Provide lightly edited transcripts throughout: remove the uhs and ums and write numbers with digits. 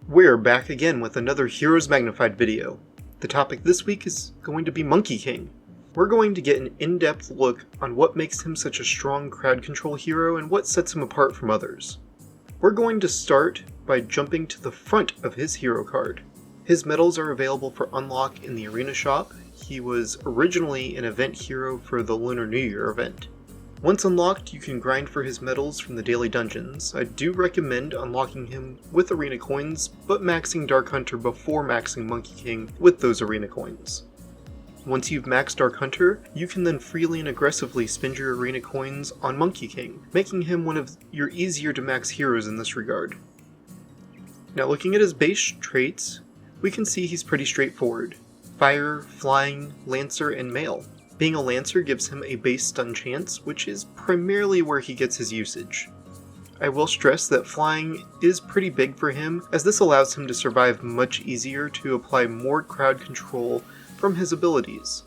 We're back again with another Heroes Magnified video. The topic this week is going to be Monki King. We're going to get an in-depth look on what makes him such a strong crowd control hero and what sets him apart from others. We're going to start by jumping to the front of his hero card. His medals are available for unlock in the arena shop. He was originally an event hero for the Lunar New Year event. Once unlocked, you can grind for his medals from the daily dungeons. I do recommend unlocking him with arena coins, but maxing Dark Hunter before maxing Monki King with those arena coins. Once you've maxed Dark Hunter, you can then freely and aggressively spend your arena coins on Monki King, making him one of your easier to max heroes in this regard. Now looking at his base traits, we can see he's pretty straightforward. Fire, Flying, Lancer, and Mail. Being a Lancer gives him a base stun chance, which is primarily where he gets his usage. I will stress that Flying is pretty big for him, as this allows him to survive much easier to apply more crowd control from his abilities.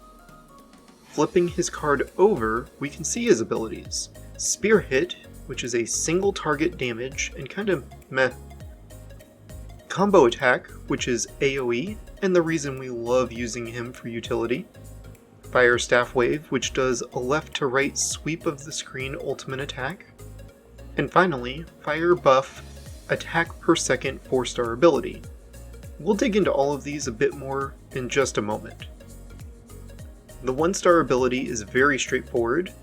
Flipping his card over, we can see his abilities. Spear Hit, which is a single target damage and kind of meh. Combo Attack, which is AoE, and the reason we love using him for utility. Fire Staff Wave, which does a left to right sweep of the screen ultimate attack. And finally, Fire Buff, attack per second 4-star ability. We'll dig into all of these a bit more in just a moment. The 1-star ability is very straightforward.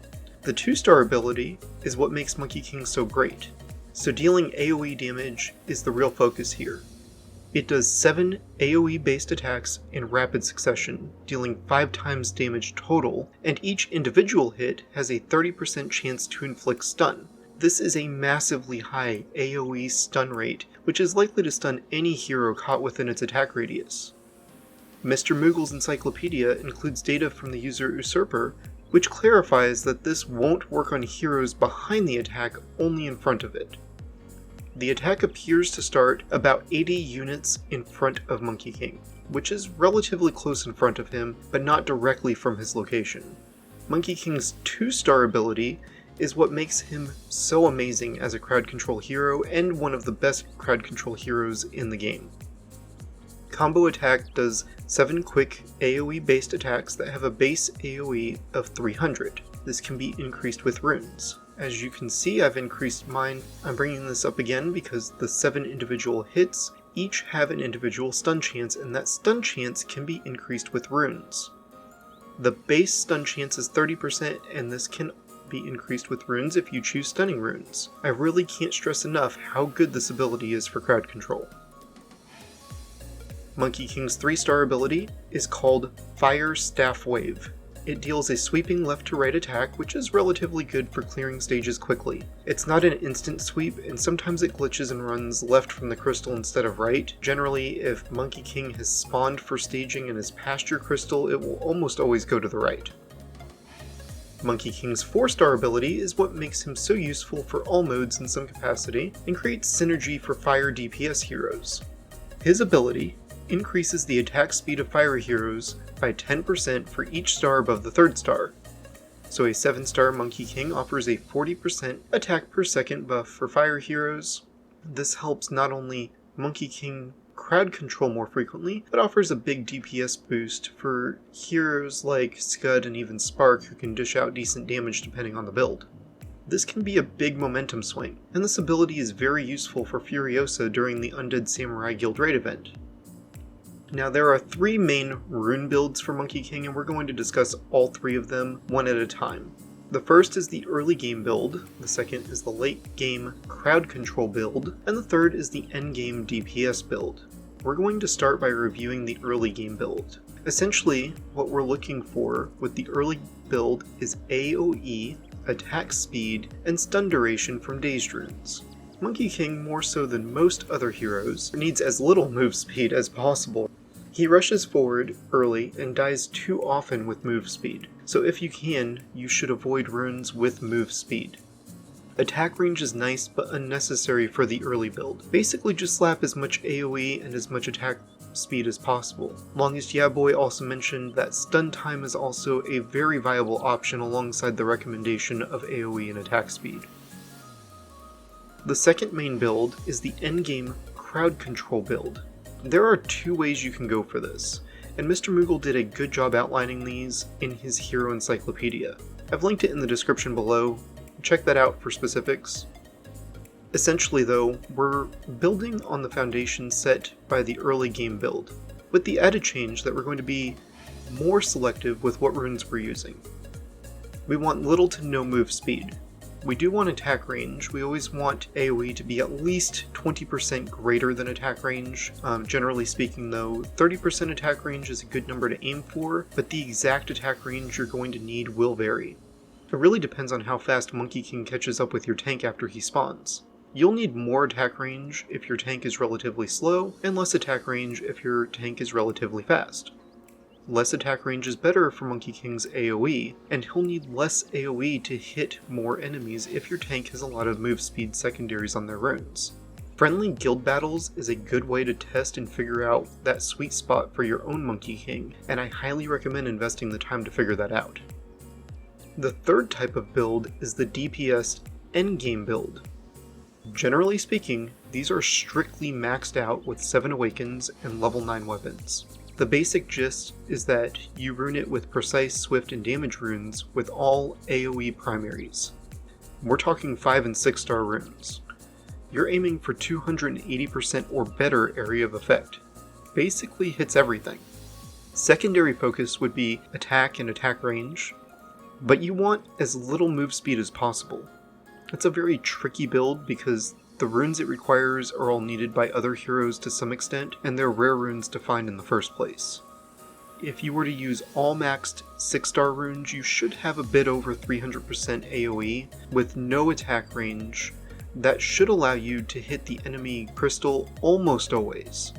The 2-star ability is what makes Monki King so great, so dealing AoE damage is the real focus here. It does 7 AoE based attacks in rapid succession, dealing 5 times damage total, and each individual hit has a 30% chance to inflict stun. This is a massively high AoE stun rate, which is likely to stun any hero caught within its attack radius. Mr. Moogle's encyclopedia includes data from the user Usurper, which clarifies that this won't work on heroes behind the attack, only in front of it. The attack appears to start about 80 units in front of Monki King, which is relatively close in front of him, but not directly from his location. Monki King's 2-star ability is what makes him so amazing as a crowd control hero and one of the best crowd control heroes in the game. Combo Attack does 7 quick AoE based attacks that have a base AoE of 300. This can be increased with runes. As you can see, I've increased mine. I'm bringing this up again because the 7 individual hits each have an individual stun chance, and that stun chance can be increased with runes. The base stun chance is 30%, and this can be increased with runes if you choose stunning runes. I really can't stress enough how good this ability is for crowd control. Monki King's 3-star ability is called Fire Staff Wave. It deals a sweeping left to right attack, which is relatively good for clearing stages quickly. It's not an instant sweep, and sometimes it glitches and runs left from the crystal instead of right. Generally, if Monki King has spawned for staging and has passed your crystal, it will almost always go to the right. Monki King's 4-star ability is what makes him so useful for all modes in some capacity, and creates synergy for fire DPS heroes. His ability increases the attack speed of fire heroes by 10% for each star above the 3rd star. So a 7-star Monki King offers a 40% attack per second buff for fire heroes. This helps not only Monki King crowd control more frequently, but offers a big DPS boost for heroes like Scud and even Spark, who can dish out decent damage depending on the build. This can be a big momentum swing, and this ability is very useful for Furiosa during the Undead Samurai Guild raid event. Now there are 3 main rune builds for Monki King, and we're going to discuss all 3 of them one at a time. The first is the early game build, the second is the late game crowd control build, and the third is the end game DPS build. We're going to start by reviewing the early game build. Essentially, what we're looking for with the early build is AoE, attack speed, and stun duration from dazed runes. Monki King, more so than most other heroes, needs as little move speed as possible. He rushes forward early and dies too often with move speed, so if you can, you should avoid runes with move speed. Attack range is nice but unnecessary for the early build. Basically just slap as much AoE and as much attack speed as possible. Longest Yaboy also mentioned that stun time is also a very viable option alongside the recommendation of AoE and attack speed. The second main build is the endgame crowd control build. There are two ways you can go for this, and Mr. Moogle did a good job outlining these in his Hero Encyclopedia. I've linked it in the description below, check that out for specifics. Essentially though, we're building on the foundation set by the early game build, with the added change that we're going to be more selective with what runes we're using. We want little to no move speed. We do want attack range. We always want AoE to be at least 20% greater than attack range. Generally speaking though, 30% attack range is a good number to aim for, but the exact attack range you're going to need will vary. It really depends on how fast Monki King catches up with your tank after he spawns. You'll need more attack range if your tank is relatively slow, and less attack range if your tank is relatively fast. Less attack range is better for Monki King's AoE, and he'll need less AoE to hit more enemies if your tank has a lot of move speed secondaries on their runes. Friendly guild battles is a good way to test and figure out that sweet spot for your own Monki King, and I highly recommend investing the time to figure that out. The third type of build is the DPS endgame build. Generally speaking, these are strictly maxed out with 7 Awakens and level 9 weapons. The basic gist is that you rune it with precise, swift, and damage runes with all AoE primaries. We're talking 5 and 6 star runes. You're aiming for 280% or better area of effect. Basically hits everything. Secondary focus would be attack and attack range, but you want as little move speed as possible. It's a very tricky build because the runes it requires are all needed by other heroes to some extent, and they're rare runes to find in the first place. If you were to use all maxed 6 star runes, you should have a bit over 300% AoE with no attack range. That should allow you to hit the enemy crystal almost always.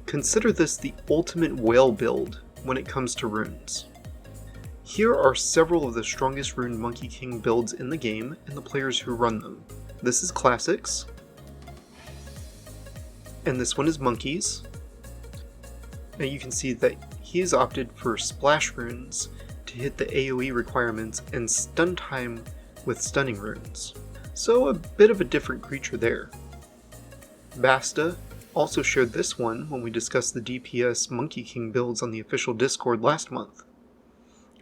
Consider this the ultimate whale build when it comes to runes. Here are several of the strongest rune Monki King builds in the game and the players who run them. This is Classics, and this one is Monkeys. Now you can see that he has opted for splash runes to hit the AoE requirements and stun time with stunning runes. So a bit of a different creature there. Basta also shared this one when we discussed the DPS Monki King builds on the official Discord last month.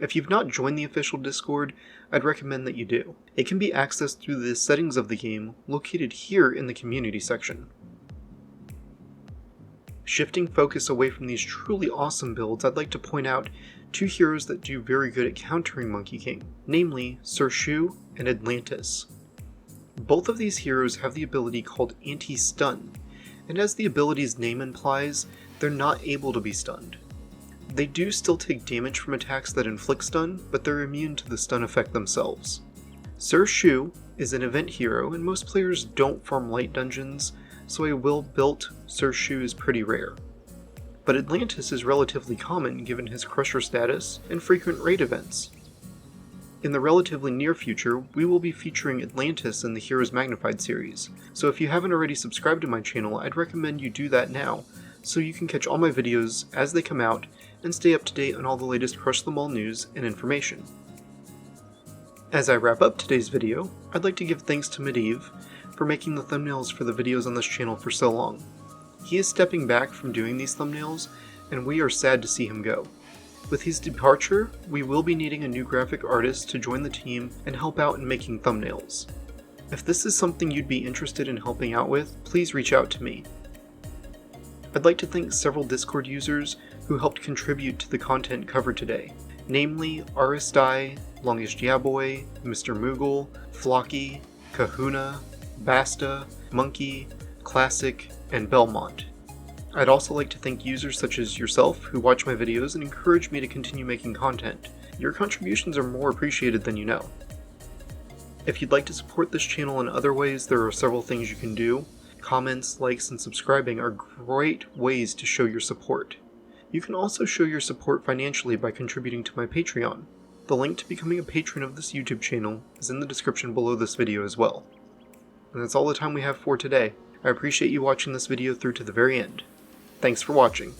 If you've not joined the official Discord, I'd recommend that you do. It can be accessed through the settings of the game, located here in the community section. Shifting focus away from these truly awesome builds, I'd like to point out 2 heroes that do very good at countering Monki King, namely Sir Shu and Atlantis. Both of these heroes have the ability called Anti-Stun, and as the ability's name implies, they're not able to be stunned. They do still take damage from attacks that inflict stun, but they're immune to the stun effect themselves. Sir Shu is an event hero, and most players don't farm light dungeons, so a well-built Sir Shu is pretty rare. But Atlantis is relatively common given his Crusher status and frequent raid events. In the relatively near future, we will be featuring Atlantis in the Heroes Magnified series, so if you haven't already subscribed to my channel, I'd recommend you do that now, so you can catch all my videos as they come out and stay up to date on all the latest Crush Them All news and information. As I wrap up today's video, I'd like to give thanks to Medivh for making the thumbnails for the videos on this channel for so long. He is stepping back from doing these thumbnails, and we are sad to see him go. With his departure, we will be needing a new graphic artist to join the team and help out in making thumbnails. If this is something you'd be interested in helping out with, please reach out to me. I'd like to thank several Discord users who helped contribute to the content covered today, namely Aristai, Longest Yaboy, Mr. Moogle, Flocky, Kahuna, Basta, Monkey, Classic, and Belmont. I'd also like to thank users such as yourself who watch my videos and encourage me to continue making content. Your contributions are more appreciated than you know. If you'd like to support this channel in other ways, there are several things you can do. Comments, likes, and subscribing are great ways to show your support. You can also show your support financially by contributing to my Patreon. The link to becoming a patron of this YouTube channel is in the description below this video as well. And that's all the time we have for today. I appreciate you watching this video through to the very end. Thanks for watching.